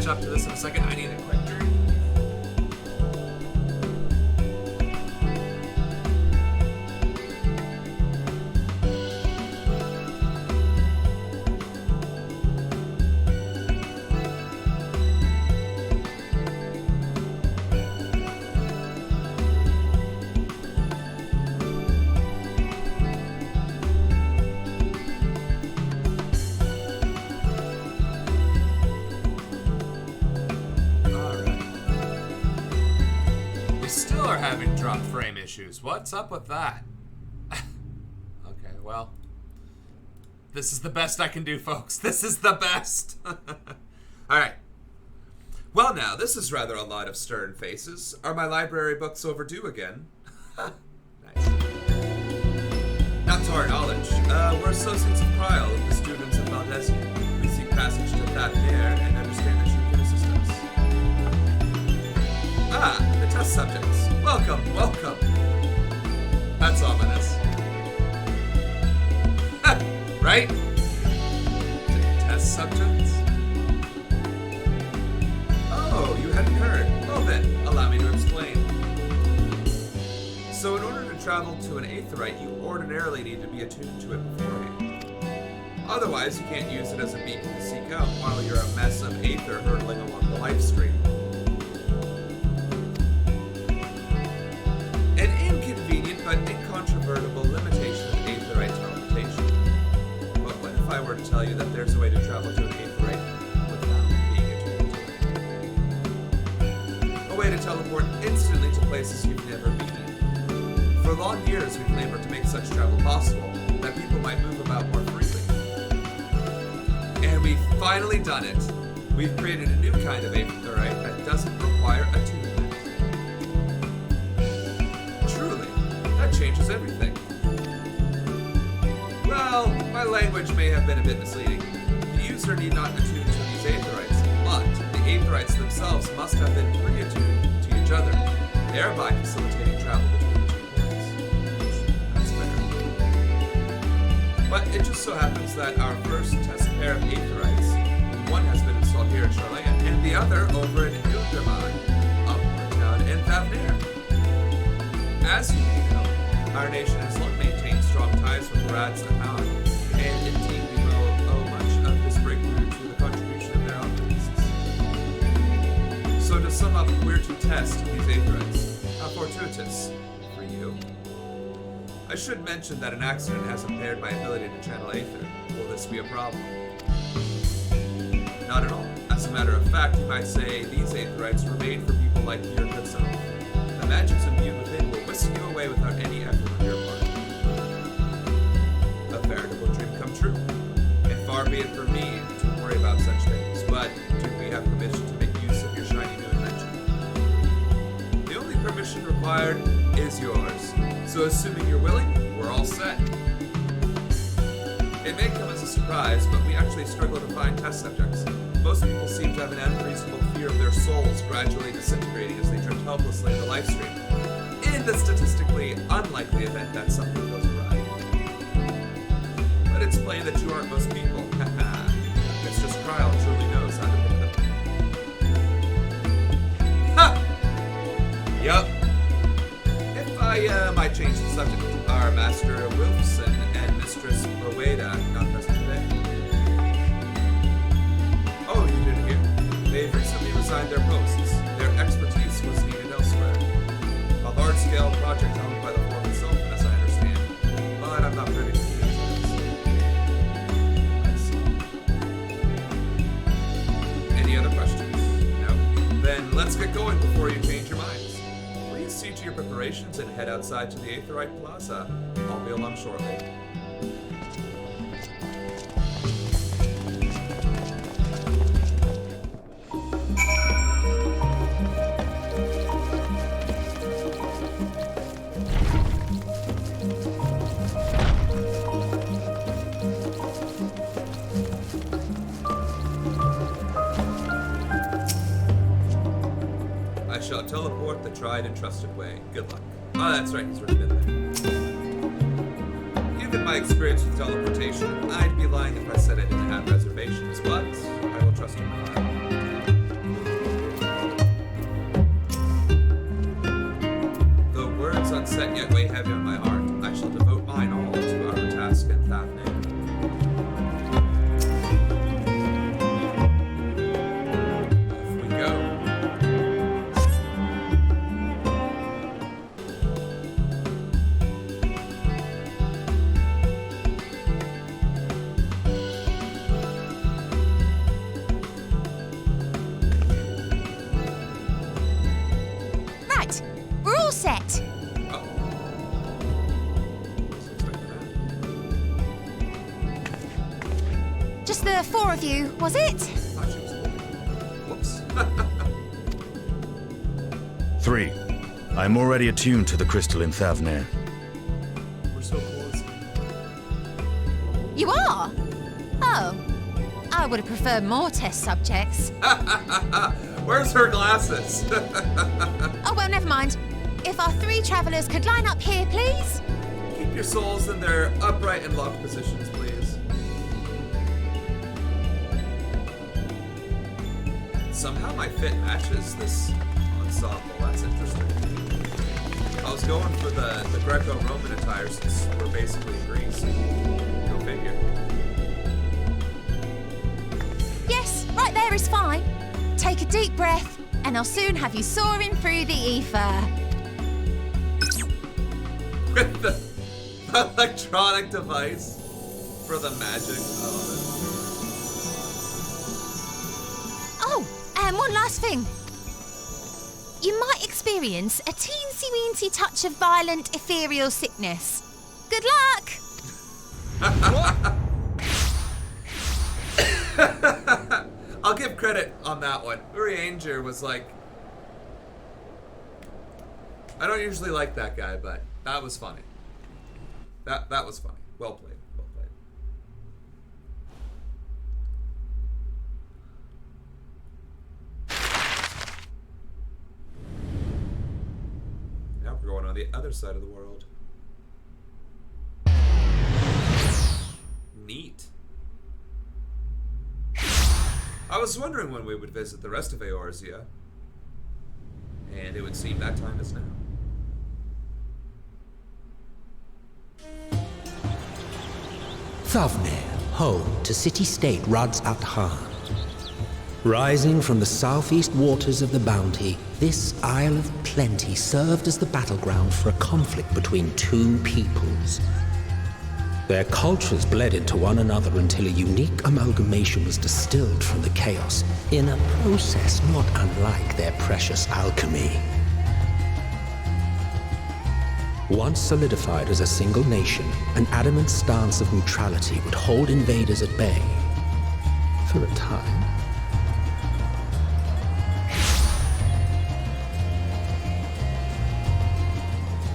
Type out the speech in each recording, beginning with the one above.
catch up to this in a second. I need a quick drink. Having drop frame issues. What's up with that? Okay, well, this is the best I can do, folks. This is the best. Alright. Well, now, this is rather a lot of stern faces. Are my library books overdue again? Nice. Not to our knowledge. We're associates of Kryl, the students of Valdesian. We seek passage to Thavnair and understand that you can assist us. Ah, the test subjects. Welcome, welcome. That's ominous. Right? Test subjects? Oh, you hadn't heard. Well then, allow me to explain. So in order to travel to an aetheryte, you ordinarily need to be attuned to it beforehand. Otherwise, you can't use it as a beacon to seek out while you're a mess of aether hurtling along the life stream. An inconvenient but incontrovertible limitation of aetherite teleportation. But what if I were to tell you that there's a way to travel to an aetherite without being attuned to it? A way to teleport instantly to places you've never been. For long years, we've labored to make such travel possible, that people might move about more freely. And we've finally done it. We've created a new kind of aetherite that doesn't require attunement. That changes everything. Well, my language may have been a bit misleading. The user need not attune to these aetherites, but the aetherites themselves must have been pre-attuned to each other, thereby facilitating travel between the 2 points. That's fair. But it just so happens that our first test pair of aetherites, one has been installed here in Charlotte, and the other over in Ilderman, Uptown, and Thavnair. As you may know, our nation has long maintained strong ties with Rad's the Hound, and indeed we owe much of this breakthrough to the contribution of their alchemists. So to sum up, we're to test these aetherites. How fortuitous for you. I should mention that an accident has impaired my ability to channel aether. Will this be a problem? Not at all. As a matter of fact, you might say these aetherites were made for people like your good self. The magics imbued within will whisk you away without any effort on your part. A veritable dream come true. And far be it from me to worry about such things, but do we have permission to make use of your shiny new invention? The only permission required is yours. So assuming you're willing, we're all set. It may come as a surprise, but we actually struggle to find test subjects. Most people seem to have an unreasonable fear of their souls gradually disintegrating as they drift helplessly in the life stream. In the statistically unlikely event that something goes awry. But it's plain that you aren't most people. It's just Kryl truly knows how to pick them. Ha! Yup. If I might change the subject, our Master Wilson and Mistress Roweda not present today. Oh, you didn't hear? They've recently resigned their posts. Their expertise was needed elsewhere. A large-scale project owned by the Forum itself, as I understand. But I'm not privy to the details. I see. Any other questions? No? Then let's get going before you change your minds. Please see to your preparations and head outside to the Aetherite Plaza. I'll be along shortly. I shall teleport the tried and trusted way. Good luck. Oh, that's right, he's already been there. Given my experience with teleportation, I'd be lying if I said I didn't have reservations, but I will trust you. set yet weigh heavy on my heart. I shall devote mine all to our task in Thavnair. Off we go. Right, we're all set. Oh. Just the four of you, was it? Thought she was holding. Whoops. 3. I'm already attuned to the crystal in Thavnair. We're so close. You are? Oh. I would have preferred more test subjects. Where's her glasses? Oh, well, never mind. If our 3 travelers could line up here, please. Keep your souls in their upright and locked positions, please. Somehow my fit matches this ensemble. That's interesting. I was going for the Greco-Roman attire since we're basically in Greece. Go figure. Yes, right there is fine. Take a deep breath, and I'll soon have you soaring through the ether. With the electronic device for the magic. I love it. Oh, and one last thing. You might experience a teensy-weensy touch of violent ethereal sickness. Good luck! I'll give credit on that one. Urianger was like... I don't usually like that guy, but that was funny. That was funny. Well played. Well played. Now we're going on the other side of the world. Neat. I was wondering when we would visit the rest of Eorzea, and it would seem that time is now. Thavnair, home to city-state Rads Athan. Rising from the southeast waters of the Bounty, this Isle of Plenty served as the battleground for a conflict between 2 peoples. Their cultures bled into one another until a unique amalgamation was distilled from the chaos, in a process not unlike their precious alchemy. Once solidified as a single nation, an adamant stance of neutrality would hold invaders at bay. For a time.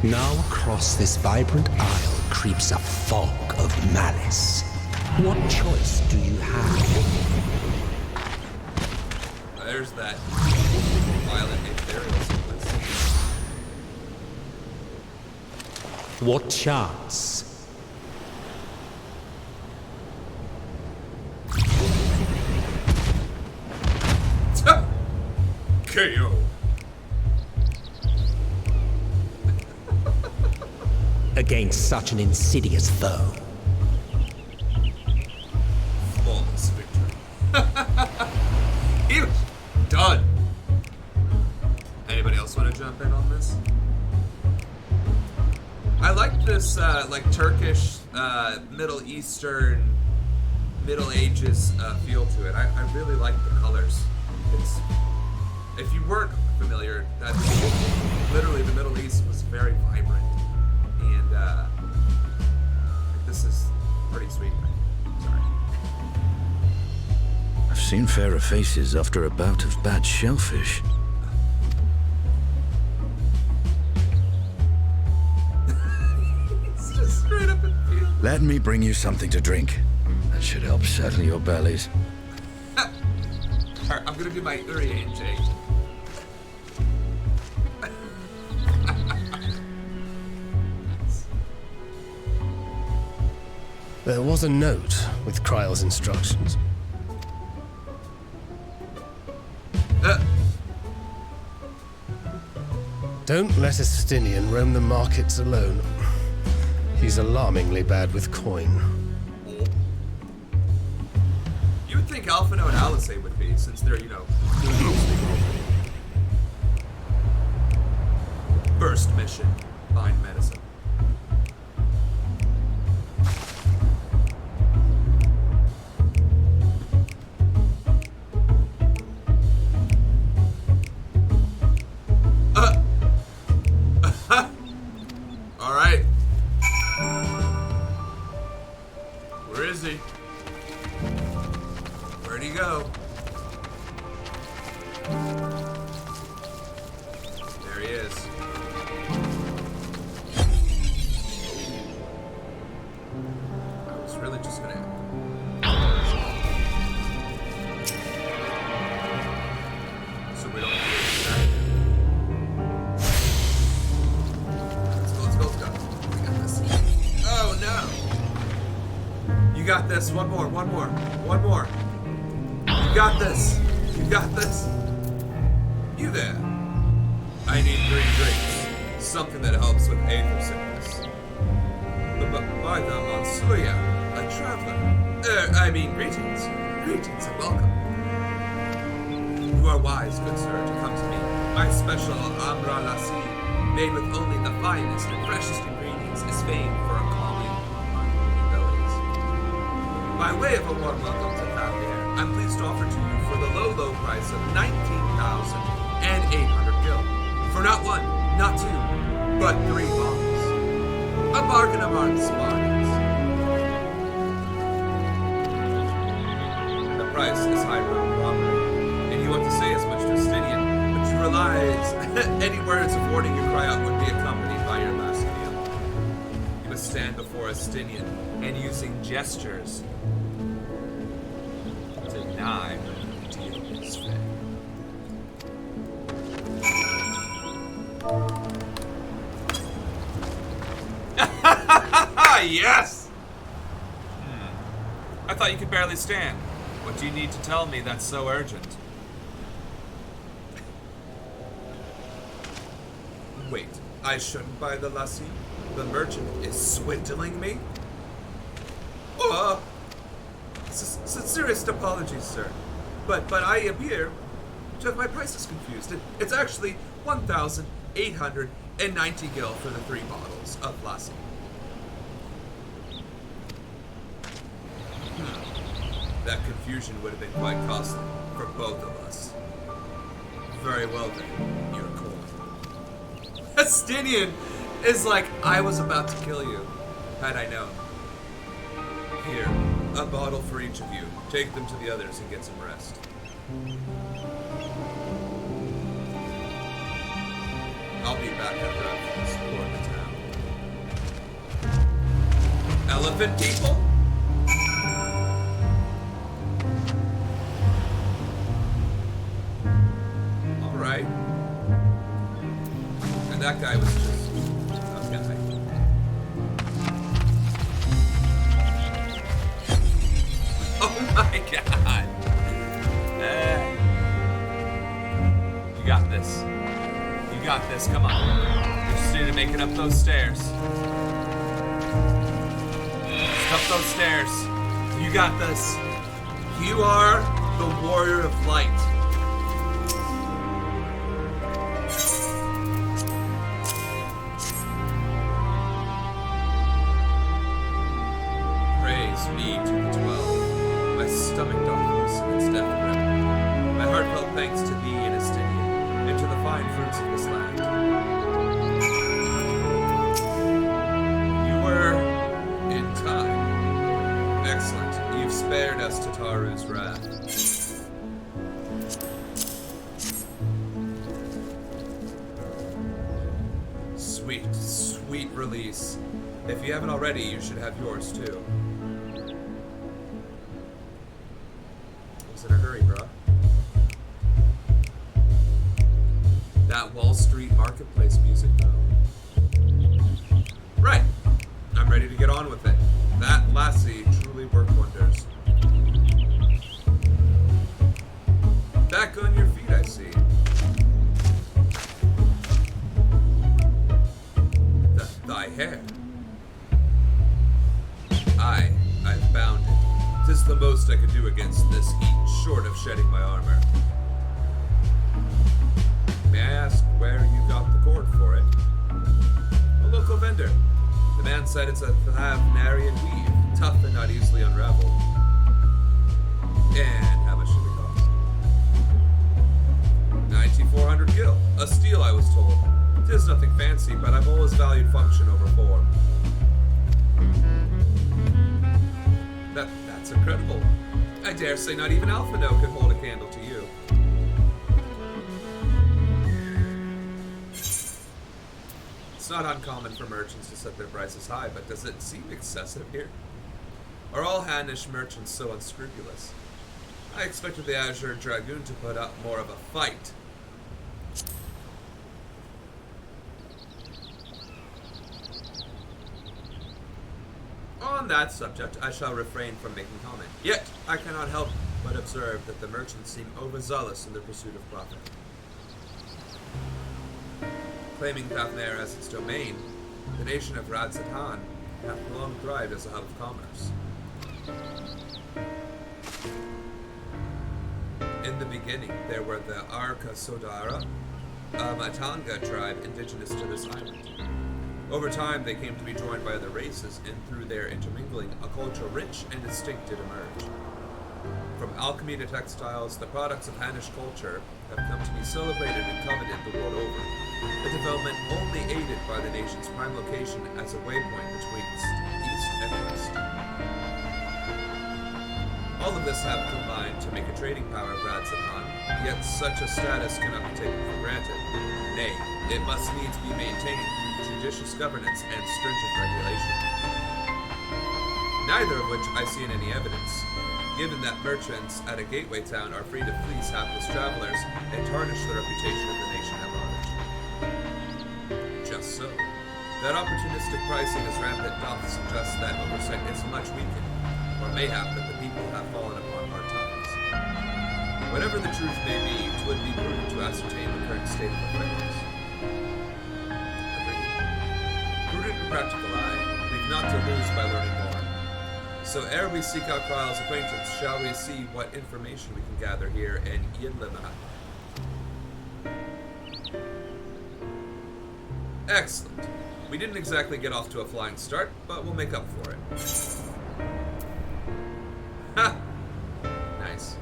Now across this vibrant isle creeps a fog of malice. What choice do you have? There's that violent ethereal sequence. What chance? KO. Against such an insidious foe. Flawless victory. He was done. Anybody else want to jump in on this? I like this, like Turkish, Middle Eastern, Middle Ages feel to it. I really like the colors. It's, if you weren't familiar, that literally the Middle East was very vibrant, and this is pretty sweet. Sorry. I've seen fairer faces after a bout of bad shellfish. It's just straight up in field. Let me bring you something to drink. That should help settle your bellies. Alright, I'm gonna do my Urianger. There was a note with Kryle's instructions. Don't let a Stinian roam the markets alone. He's alarmingly bad with coin. You would think Alphino and Alizé would be, since they're, you know, doing most. First mission, find medicine. Alright. Where is he? Where'd he go? There he is. I was really just gonna... So we don't have to let's go. We got this. Oh no! You got this. One more. You got this. You there. I need green drinks. Something that helps with aether sickness. But by the Monsuya, a traveler. Greetings. Greetings and welcome. You are wise, good sir, to come to me. My special Amra Lassi, made with only the finest and freshest ingredients, is famed for a calming abilities. By way of a warm welcome to Thavnair, I'm pleased to offer to you for the low price of 19,800 gil. For not one, not two, but 3 bottles. A bargain amongst bargains. The price is high road robbery, and you want to say as much to Stinian, but you realize any words of warning you cry out would be accompanied by your last meal. You must stand before a Stinian and using gestures deny the deal is fair. Yes! I thought you could barely stand. What do you need to tell me that's so urgent? Wait, I shouldn't buy the lassi? The merchant is swindling me? Sincerest apologies, sir. But I appear to have my prices confused. It's actually 1,890 gil for the 3 bottles of lassi. That confusion would have been quite costly for both of us. Very well then, your coin. Stinian is like, I was about to kill you, had I known. Here, a bottle for each of you. Take them to the others and get some rest. I'll be back after I've explored the town. Elephant people? Alright. And that guy was just a guy. Oh my god! You got this. You got this, come on. You just need to make it up those stairs. Just up those stairs. You got this. You are the warrior of light. Praise be to the 12. My stomach doth loosen its death grip. My heartfelt thanks to thee and Estinian, and to the fine fruits of this land. You were in time. Excellent. You've spared us to Taru's wrath. Sweet, sweet release. If you haven't already, you should have yours too. Was in a hurry, bruh. That Wall Street marketplace music, though. Right. I'm ready to get on with it. That lassie truly worked wonders. Back on your feet, I see. bounded. 'Tis the most I could do against this heat, short of shedding my armor. May I ask where you got the cord for it? A local vendor. The man said it's a Thavnairian weave, tough and not easily unraveled. And how much should it cost? 9,400 gil. A steal, I was told. 'Tis nothing fancy, but I've always valued function over form. That's incredible. I dare say not even Alphino could hold a candle to you. It's not uncommon for merchants to set their prices high, but does it seem excessive here? Are all Hannish merchants so unscrupulous? I expected the Azure Dragoon to put up more of a fight. On that subject, I shall refrain from making comment. Yet, I cannot help but observe that the merchants seem overzealous in their pursuit of profit. Claiming Thavnair as its domain, the nation of Radzatan hath long thrived as a hub of commerce. In the beginning, there were the Arka Sodara, a Matanga tribe indigenous to this island. Over time, they came to be joined by other races, and through their intermingling, a culture rich and distinct did emerge. From alchemy to textiles, the products of Hannish culture have come to be celebrated and coveted the world over, a development only aided by the nation's prime location as a waypoint between east and west. All of this have combined to make a trading power of Radzatan, yet such a status cannot be taken for granted. Nay, it must needs be maintained through judicious governance and stringent regulation. Neither of which I see in any evidence, given that merchants at a gateway town are free to fleece hapless travelers and tarnish the reputation of the nation at large. Just so. That opportunistic pricing as rampant doth suggest that oversight is much weakened, or mayhap that the people have fallen upon hard times. Whatever the truth may be, 'twould be prudent to ascertain the current state of affairs. Agreed. Prudent and practical eye, we've not to lose by learning more. So ere we seek out Kryle's acquaintance, shall we see what information we can gather here in Yidlima? Excellent. We didn't exactly get off to a flying start, but we'll make up for it. Ha! Nice.